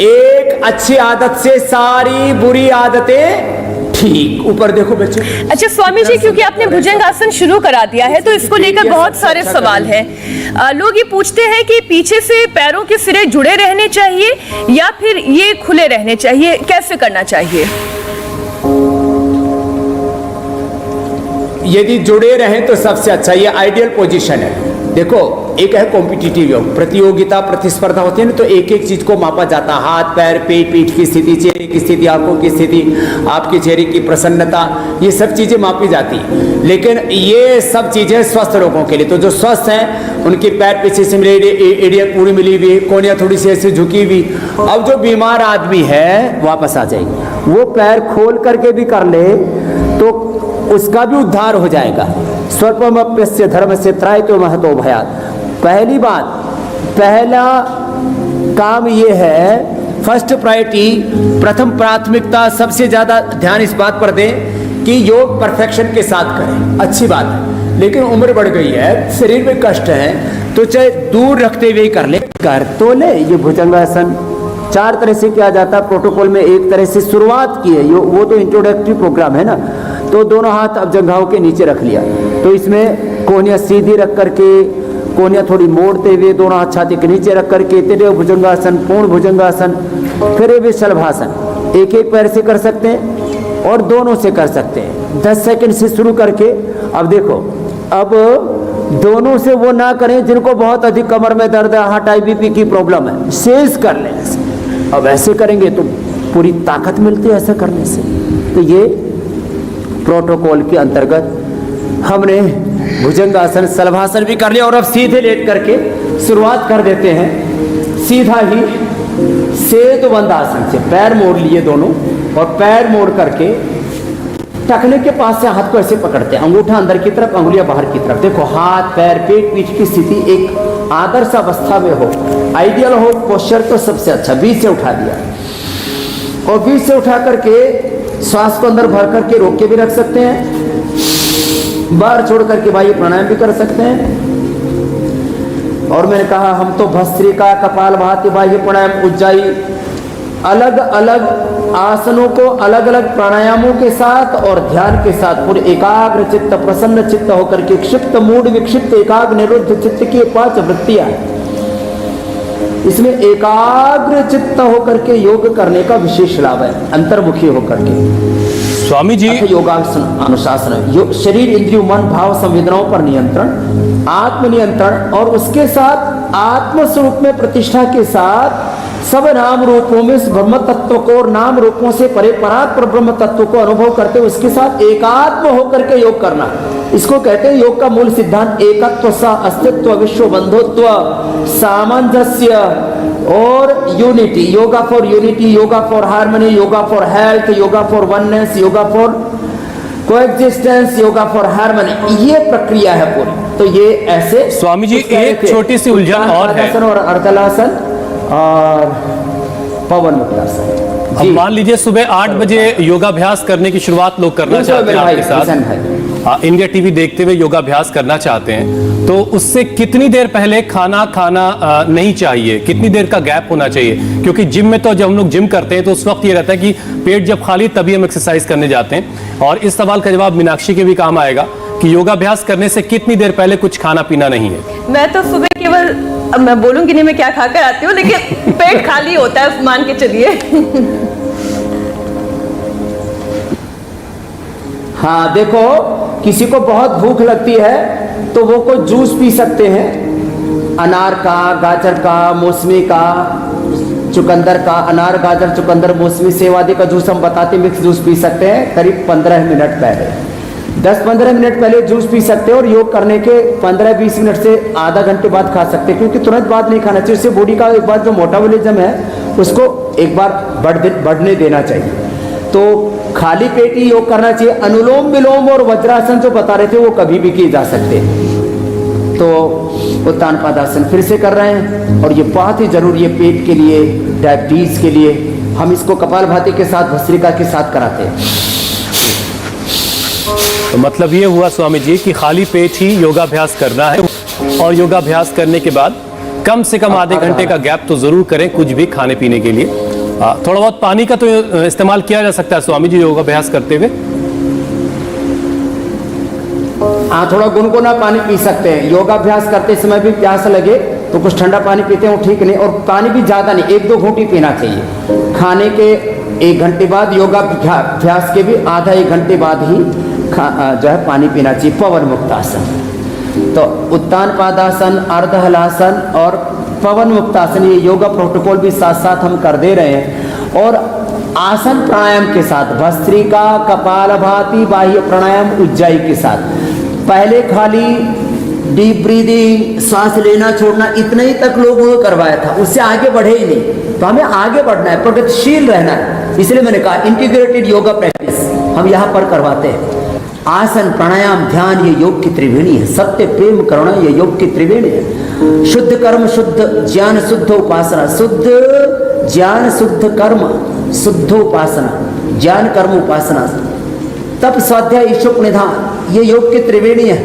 एक अच्छी आदत से सारी बुरी आदतें ठीक। ऊपर देखो बच्चे। अच्छा स्वामी जी, क्योंकि आपने भुजंगासन शुरू करा दिया है तो इसको लेकर बहुत सारे सवाल हैं। लोग ये पूछते हैं कि पीछे से पैरों के सिरे जुड़े रहने चाहिए या फिर ये खुले रहने चाहिए, कैसे करना चाहिए? यदि जुड़े रहें तो सबसे अच्छा, ये आइडियल पोजीशन है। देखो, एक है कॉम्पिटिटिव योग, प्रतियोगिता, प्रतिस्पर्धा होती है ना, तो एक एक चीज को मापा जाता है, हाथ, पैर, पेट, पीठ की स्थिति, चेहरे की स्थिति, आंखों की स्थिति, आपके चेहरे की प्रसन्नता, ये सब चीजें मापी जाती है। लेकिन ये सब चीजें स्वस्थ लोगों के लिए, तो जो स्वस्थ हैं उनके पैर पीछे से एड़ियां पूरी मिली हुई, कोनियां थोड़ी सी ऐसे झुकी हुई। अब जो बीमार आदमी है वापस आ जाएगी, वो पैर खोल करके भी कर ले तो उसका भी उद्धार हो जाएगा। स्वल्पमप्यस्य धर्मस्य त्रायतो महतो भयात्। पहली बात, पहला काम ये है, फर्स्ट प्रायोरिटी, प्रथम प्राथमिकता, सबसे ज्यादा ध्यान इस बात पर दें कि योग परफेक्शन के साथ करें। अच्छी बात है, लेकिन उम्र बढ़ गई है, शरीर में कष्ट है, तो चाहे दूर रखते हुए कर ले, कर तो ले। ये भुजंगासन 4 तरह से किया जाता है प्रोटोकॉल में, एक तरह से शुरुआत की है, वो तो इंट्रोडक्टरी प्रोग्राम है ना। तो दोनों हाथ अब जंघाओं के नीचे रख लिया, तो इसमें कोहनियाँ सीधी रख करके, कोहनियाँ थोड़ी मोड़ते हुए, दोनों हाथ छाती के नीचे रख करके, तिर्यक भुजंगासन, पूर्ण भुजंगासन, फिर ये शलभासन, एक एक पैर से कर सकते हैं और दोनों से कर सकते हैं। 10 सेकंड से शुरू करके, अब देखो, अब दोनों से वो ना करें जिनको बहुत अधिक कमर में दर्द है, हार्ट, IBP की प्रॉब्लम है, शेष कर लें ऐसे। अब ऐसे करेंगे तो पूरी ताकत मिलती है ऐसा करने से। तो ये प्रोटोकॉल के अंतर्गत हमने भुजंगासन, शलभासन भी कर लिया और अब सीधे लेट करके शुरुआत कर देते हैं। सीधा ही सेतुबंध आसन से पैर मोड़ लिए दोनों, और पैर मोड़ करके टखने के पास से हाथ को ऐसे पकड़ते हैं, अंगूठा अंदर की तरफ, अंगुलियां बाहर की तरफ। देखो, हाथ, पैर, पेट, पीठ की स्थिति एक आदर्श अवस्था में हो, आइडियल हो पोस्चर, तो सबसे अच्छा। बीच से उठा दिया और बीच से उठा करके श्वास को अंदर भर करके रोक के भी रख सकते हैं, बाहर छोड़ करके वायु प्राणायाम भी कर सकते हैं। और मैंने कहा हम तो भस्त्रिका, कपालभाति, बाह्य प्राणायाम, उज्जाई, अलग अलग आसनों को अलग अलग प्राणायामों के साथ और ध्यान के साथ पूरे एकाग्र चित्त, प्रसन्न चित्त होकर के, क्षिप्त मूड, विक्षिप्त, एकाग्र, निरुद्ध चित्त की 5 वृत्तियां हैं। इसमें एकाग्र चित्त होकर के योग करने का विशेष लाभ है, अंतर्मुखी होकर के। स्वामी जी, योगासन, अनुशासन, शरीर, इंद्रियों, मन, भाव, संवेदनाओं पर नियंत्रण, आत्मनियंत्रण, और उसके साथ आत्म स्वरूप में प्रतिष्ठा के साथ सब नाम रूपों में ब्रह्म तत्व को और नाम रूपों से परे परात्पर ब्रह्म तत्व को अनुभव करते हुए उसके साथ एकात्म होकर के योग करना। इसको कहते हैं योग का मूल सिद्धांत एकत्व, सह अस्तित्व, विश्व बंधुत्व, सामंजस्य और unity. Yoga for unity, yoga for harmony, yoga for health, yoga for oneness, yoga for coexistence, yoga for harmony, ये प्रक्रिया है पूरी। तो ये ऐसे स्वामी जी, एक छोटी सी उलझन और है, और अर्धलासन और पवन मुक्तासन। अब मान लीजिए सुबह 8 बजे योगाभ्यास करने की शुरुआत लोग करना चाहते हैं आपके साथ, इंडिया टीवी देखते हुए योगाभ्यास करना चाहते हैं, तो उससे कितनी देर पहले खाना खाना नहीं चाहिए, कितनी देर का गैप होना चाहिए? क्योंकि जिम में तो जब हम लोग जिम करते हैं तो उस वक्त ये रहता है कि पेट जब खाली तभी हम एक्सरसाइज करने जाते हैं। और इस सवाल का जवाब मीनाक्षी के भी काम आएगा कि योगाभ्यास करने से कितनी देर पहले कुछ खाना पीना नहीं है। मैं तो सुबह केवल, अब मैं बोलूंगी नहीं मैं क्या खाकर आती हूँ, लेकिन पेट खाली होता है मान के चलिए। हाँ देखो, किसी को बहुत भूख लगती है तो वो कोई जूस पी सकते हैं, अनार का, गाजर का, मौसमी का, चुकंदर का। अनार, गाजर, चुकंदर, मौसमी, सेब आदि का जूस हम बताते हैं, मिक्स जूस पी सकते हैं करीब 15 मिनट पहले, 10-15 मिनट पहले जूस पी सकते हैं। और योग करने के 15-20 मिनट से आधा घंटे बाद खा सकते हैं, क्योंकि तुरंत बाद नहीं खाना चाहिए। उससे बॉडी का एक बार जो मेटाबॉलिज्म है उसको एक बार बढ़ने देना चाहिए। तो खाली पेट ही योग करना चाहिए। अनुलोम विलोम और वज्रासन जो बता रहे थे वो कभी भी किए जा सकते हैं। तो उत्तान पादासन फिर से कर रहे हैं, और ये बहुत ही जरूरी है पेट के लिए, डायबिटीज के लिए। हम इसको कपालभाति के साथ, भस्त्रिका के साथ कराते हैं। तो मतलब ये हुआ स्वामी जी कि खाली पेट ही योगाभ्यास करना है, और योगाभ्यास करने के बाद कम से कम आधे घंटे का गैप तो जरूर करें कुछ भी खाने पीने के लिए। थोड़ा बहुत पानी का तो इस्तेमाल किया जा सकता है स्वामी जी योगाभ्यास करते हुए। हाँ, थोड़ा गुनगुना पानी पी सकते हैं। योगाभ्यास करते समय भी प्यास लगे तो कुछ ठंडा पानी पीते हैं, वो ठीक नहीं। और पानी भी ज्यादा नहीं, 1-2 घूंट ही पीना चाहिए। खाने के 1 घंटे बाद, योगाभ्यास के भी आधा 1 घंटे बाद ही जो है पानी पीना चाहिए। पवन मुक्तासन, तो उत्तान पादासन, अर्धहलासन और पवन मुक्तासन, ये योगा प्रोटोकॉल भी साथ साथ हम कर दे रहे हैं। और आसन प्राणायाम के साथ, भस्त्रिका, कपालभाति, बाह्य प्राणायाम, उज्जाई के साथ। पहले खाली डीप ब्रीदिंग, सांस लेना छोड़ना, इतने ही तक लोगों ने करवाया था, उससे आगे बढ़े ही नहीं। तो हमें आगे बढ़ना है, प्रगतिशील रहना है। इसलिए मैंने कहा इंटीग्रेटेड योगा प्रैक्टिस हम यहाँ पर करवाते हैं। आसन, प्राणायाम, ध्यान, ये योग की त्रिवेणी है। सत्य, प्रेम, करुणा, ये योग की त्रिवेणी है। शुद्ध कर्म, शुद्ध ज्ञान, शुद्ध उपासना। शुद्ध ज्ञान, शुद्ध कर्म, शुद्ध उपासना, ज्ञान, कर्म, उपासना। तप, स्वाध्याय, ईशुक, निधान, ये योग की त्रिवेणी है।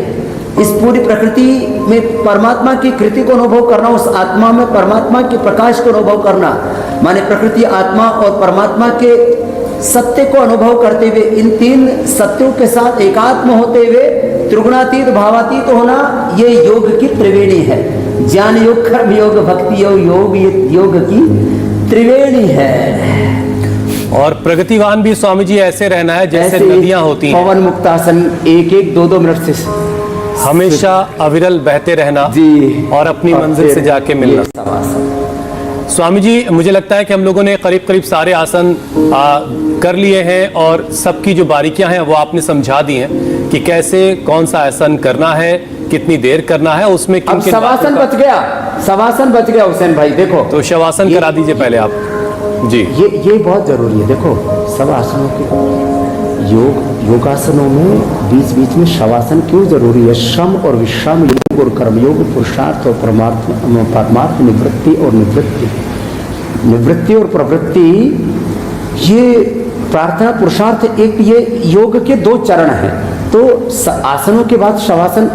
इस पूरी प्रकृति में परमात्मा की कृति को अनुभव करना, उस आत्मा में परमात्मा के प्रकाश को अनुभव करना, माने प्रकृति, आत्मा और परमात्मा के सत्य को अनुभव करते हुए, इन 3 सत्यों के साथ एकात्म होते हुए त्रिगुणातीत, भावातीत होना, ये योग की त्रिवेणी है। ज्ञान योग, कर्म योग, भक्ति योग, ये योग की त्रिवेणी है। और प्रगतिवान भी स्वामी जी ऐसे रहना है जैसे नदियां होती हैं। पवन मुक्तासन 1-1, 2-2 मिनट से हमेशा अविरल बहते रहना जी, और अपनी मंजिल से जाके मिलना। स्वामी जी, मुझे लगता है कि हम लोगों ने करीब सारे आसन कर लिए हैं, और सबकी जो बारीकियां हैं वो आपने समझा दी हैं कि कैसे कौन सा आसन करना है, कितनी देर करना है, उसमें अब शवासन बच गया, शवासन बच गया हुसैन भाई। देखो तो शवासन करा दीजिए पहले आप जी। ये बहुत जरूरी है। देखो सब आसनों के योगासनों में बीच में शवासन क्यों जरूरी है? श्रम और विश्राम योग और कर्मयोग, पुरुषार्थ और परमार्थ, निवृत्ति और प्रवृत्ति, ये प्रार्थना, पुरुषार्थ, एक ये योग के 2 चरण हैं। तो आसनों के बाद शवासन,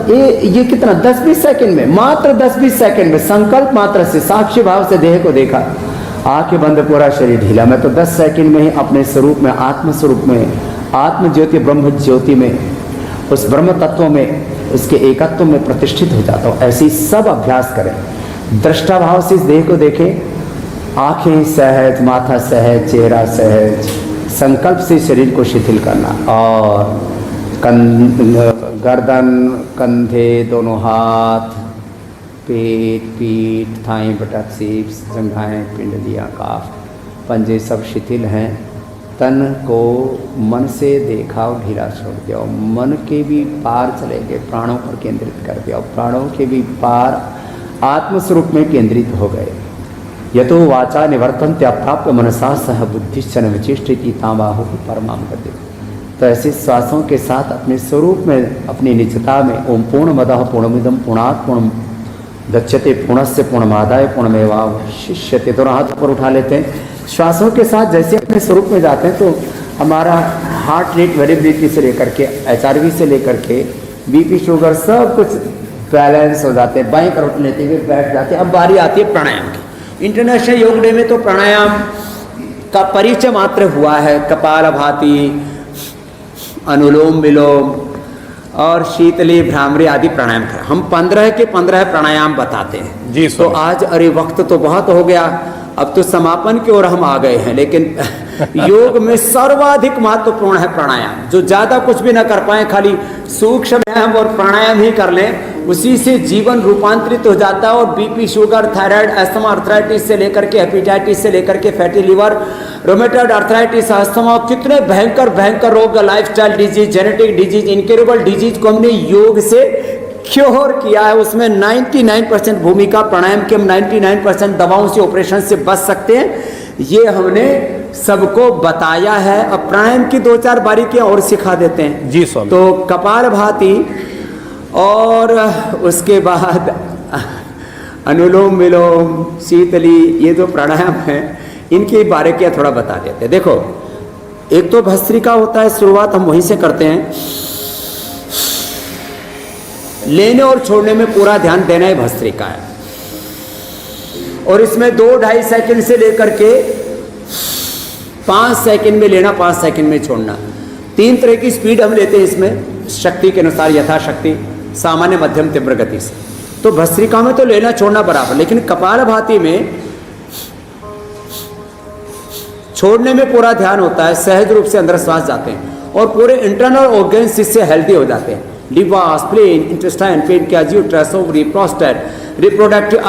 ये कितना 10-20 सेकंड में, मात्र 10-20 सेकंड में, संकल्प मात्र से, साक्षी भाव से देह को देखा, आंखें बंद, पूरा शरीर ढीला। मैं तो 10 सेकंड में ही अपने स्वरूप में, आत्म स्वरूप में, आत्म ज्योति, ब्रह्म ज्योति में, उस ब्रह्म तत्व में, उसके एकत्व में प्रतिष्ठित हो जाता हूँ। ऐसे ही सब अभ्यास करें। दृष्टा भाव से इस देह को देखें, आंखें सहज, माथा सहज, चेहरा सहज, संकल्प से शरीर को शिथिल करना। और गर्दन, कंधे, दोनों हाथ, पेट, पीठ, थाई, बटक, सीप्स, जंघाएं, पिंडलियां, काफ, पंजे सब शिथिल हैं। तन को मन से देखा और ढीला छोड़ दिया, और मन के भी पार चले गए, प्राणों पर केंद्रित कर दिया, और प्राणों के भी पार आत्मस्वरूप में केंद्रित हो गए। यतो वाचा निवर्तन्ते अप्राप्य मनसा सह बुद्धिश्चन विचिष्टि तामाहु परमाम गति। तो ऐसे श्वासों के साथ अपने स्वरूप में, अपनी निजता में, ओम पूर्णमदः पूर्णमिदं पूर्णात् पूर्णं दच्यते पूर्णस्य पूर्णमादाय पूर्णमेवावशिष्यते। दोनों हाथ ऊपर उठा लेते हैं। श्वासों के साथ जैसे अपने स्वरूप में जाते हैं तो हमारा हार्ट रेट, वेरिएबिलिटी से लेकर के, HRV से लेकर के, BP, शुगर, सब कुछ बैलेंस हो जाते हैं। बाएं करवट लेते हुए बैठ जाते हैं। अब बारी आती है प्राणायाम की। इंटरनेशनल योग डे में तो प्राणायाम का परिचय मात्र हुआ है। कपालभाति, अनुलोम विलोम और शीतली, भ्रामरी आदि प्राणायाम कर। हम 15 के 15 प्राणायाम बताते हैं जी। तो आज, अरे वक्त तो बहुत हो गया, अब तो समापन की ओर हम आ गए हैं, लेकिन योग में सर्वाधिक महत्वपूर्ण है प्राणायाम। जो ज्यादा कुछ भी ना कर पाए, खाली सूक्ष्म व्यायाम और प्राणायाम ही कर लें, उसी से जीवन रूपांतरित हो जाता है। और BP, sugar, thyroid, asthma, arthritis से लेकर के हेपेटाइटिस से लेकर के fatty liver, rheumatoid arthritis, asthma, कितने भयंकर भयंकर रोग, lifestyle disease, genetic disease, incurable disease को हमने योग से क्योर किया है। उसमें 99% भूमिका प्राणायाम की। हम 99% दवाओं से, ऑपरेशन से बच सकते हैं, ये हमने सबको बताया है। अब प्राणायाम की 2-4 बारीकियां और सिखा देते हैं जी स्वामी। तो कपालभाति और उसके बाद अनुलोम विलोम, शीतली, ये जो प्राणायाम है इनकी बारीकियां थोड़ा बता देते हैं। देखो, एक तो भस्त्रिका होता है, शुरुआत हम वहीं से करते हैं। लेने और छोड़ने में पूरा ध्यान देना ही भस्त्रिका है। और इसमें 2-2.5 सेकंड से लेकर के 5 सेकंड में लेना, 5 सेकंड में छोड़ना। 3 तरह की स्पीड हम लेते हैं इसमें, शक्ति के अनुसार, यथाशक्ति, सामान्य, मध्यम, तीव्र गति से। तो भस्त्रिका में तो लेना छोड़ना बराबर, लेकिन कपालभाति में छोड़ने में पूरा ध्यान होता है। सहज रूप से अंदर श्वास जाते हैं और पूरे इंटरनल ऑर्गन्स इससे हेल्दी हो जाते हैं। Liver, spleen, intestine, pancreas, uterus, ovary, prostate, reproductive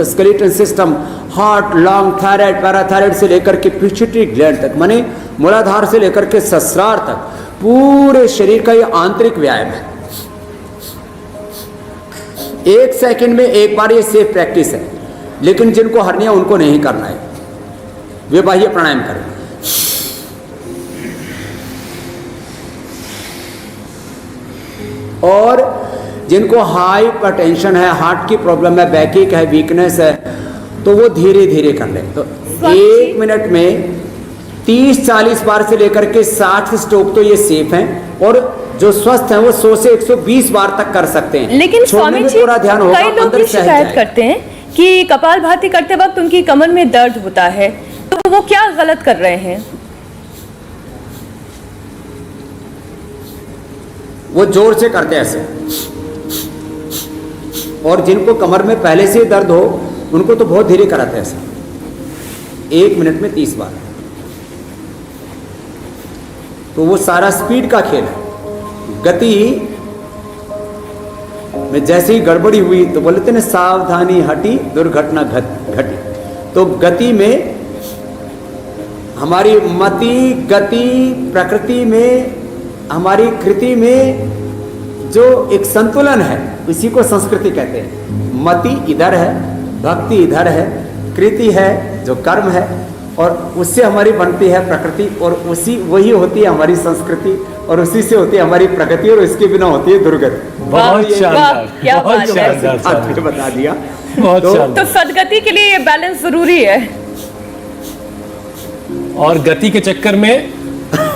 skeleton system, heart, lung, thyroid, parathyroid से लेकर के पिट्यूटरी ग्लैंड तक, माने मूलाधार से लेकर के सहस्रार तक, पूरे शरीर का ये आंतरिक व्यायाम है। 1 सेकंड में एक बार ये सेफ प्रैक्टिस है, लेकिन जिनको हर्निया उनको नहीं करना है, वे बाह्य प्राणायाम करें। और जिनको हाइपरटेंशन है, हार्ट की प्रॉब्लम है, बैकिक है, वीकनेस है, तो वो धीरे धीरे कर लें। तो 1 मिनट में 30-40 बार से लेकर के 60 स्ट्रोक तो ये सेफ हैं। और जो स्वस्थ हैं वो 100 से 120 बार तक कर सकते हैं। लेकिन स्वामी जी, पूरा ध्यान होगा, कई लोग अंदर भी सहज शिकायत जाए। करते हैं कि कपालभाति करते वक्त उनकी कमर में दर्द होता है, तो वो क्या गलत कर रहे हैं? वो जोर से करते हैं ऐसे। और जिनको कमर में पहले से दर्द हो उनको तो बहुत धीरे कराते हैं ऐसे। 1 मिनट में 30 बार। तो वो सारा स्पीड का खेल है। गति में जैसे ही गड़बड़ी हुई तो बोलते ना, सावधानी हटी दुर्घटना घटी। तो गति में हमारी मति, गति, प्रकृति में, हमारी कृति में जो एक संतुलन है, उसी को संस्कृति कहते हैं। मति इधर है, भक्ति इधर है, कृति है जो कर्म है, और उससे हमारी बनती है प्रकृति, और वही होती है हमारी संस्कृति, और उसी से होती है हमारी प्रगति, और इसके बिना होती है दुर्गति। बहुत शानदार, क्या बहुत बात है। शानदार, आपने बता दिया। बहुत तो शानदार। सदगति के लिए ये बैलेंस जरूरी है। और गति के चक्कर में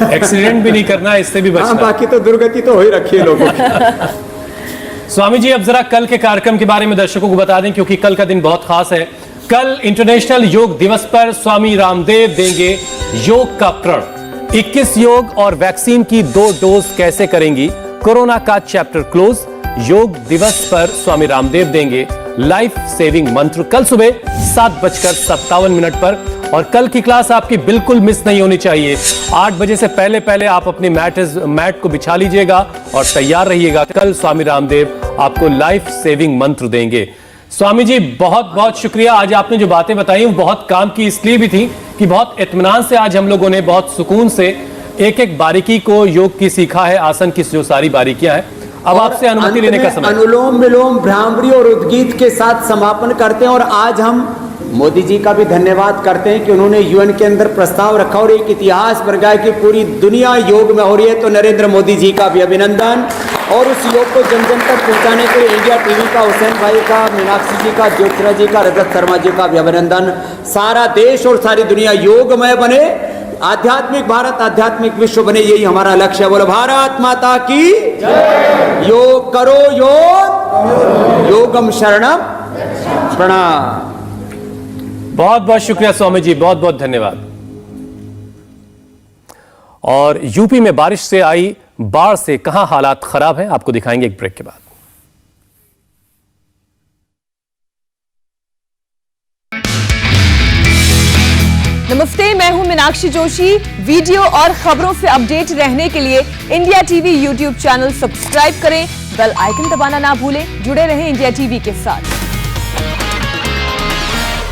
एक्सीडेंट भी नहीं करना, इससे भी हाँ, बचना। बाकी तो दुर्गति तो हो ही रखी है लोगों की। स्वामी जी, अब जरा कल के कार्यक्रम के बारे में दर्शकों को बता दें, क्योंकि कल का दिन बहुत खास है। कल इंटरनेशनल योग दिवस पर स्वामी रामदेव देंगे योग का प्रण। 21 योग और वैक्सीन की 2 डोज कैसे करेंगी, कोरोना का चैप्टर क्लोज। योग दिवस पर स्वामी रामदेव देंगे लाइफ सेविंग मंत्र कल सुबह 7:57 पर। और कल की क्लास आपकी बिल्कुल मिस नहीं होनी चाहिए। 8 बजे से पहले पहले आप अपनी मैट को बिछा लीजिएगा और तैयार रहिएगा। कल स्वामी रामदेव आपको लाइफ सेविंग मंत्र देंगे। स्वामी जी, बहुत बहुत शुक्रिया। आज आपने जो बातें बताई वो बहुत काम की इसलिए भी थी कि बहुत इत्मीनान से आज हम लोगों ने बहुत सुकून से एक एक बारीकी को योग की सीखा है, आसन की जो सारी बारीकियां हैं। अब आपसे अनुमति लेने का समय। अनुलोम विलोम, भ्रामरी और उद्गीत के साथ समापन करते हैं। और आज हम मोदी जी का भी धन्यवाद करते हैं कि उन्होंने यूएन के अंदर प्रस्ताव रखा और एक इतिहास बन गया कि पूरी दुनिया योग में हो रही है। तो नरेंद्र मोदी जी का भी अभिनंदन। और उस योग को जन जन तक पहुंचाने के लिए इंडिया टीवी का, हुसैन भाई का, मीनाक्षी जी का, ज्योतिरा जी का, रजत शर्मा जी का भी अभिनंदन। सारा देश और सारी दुनिया योगमय बने, आध्यात्मिक भारत, आध्यात्मिक विश्व बने, यही हमारा लक्ष्य है। बोलो भारत माता की जय। योग करो, योग योगम शरणम प्रणाम। बहुत बहुत शुक्रिया स्वामी जी, बहुत बहुत धन्यवाद। और यूपी में बारिश से आई बाढ़ से कहां हालात खराब हैं, आपको दिखाएंगे एक ब्रेक के बाद। नमस्ते, मैं मैं हूं मीनाक्षी जोशी। वीडियो और खबरों से अपडेट रहने के लिए India TV YouTube channel subscribe करें, बेल आइकन दबाना ना भूलें। जुड़े रहें इंडिया टीवी के साथ।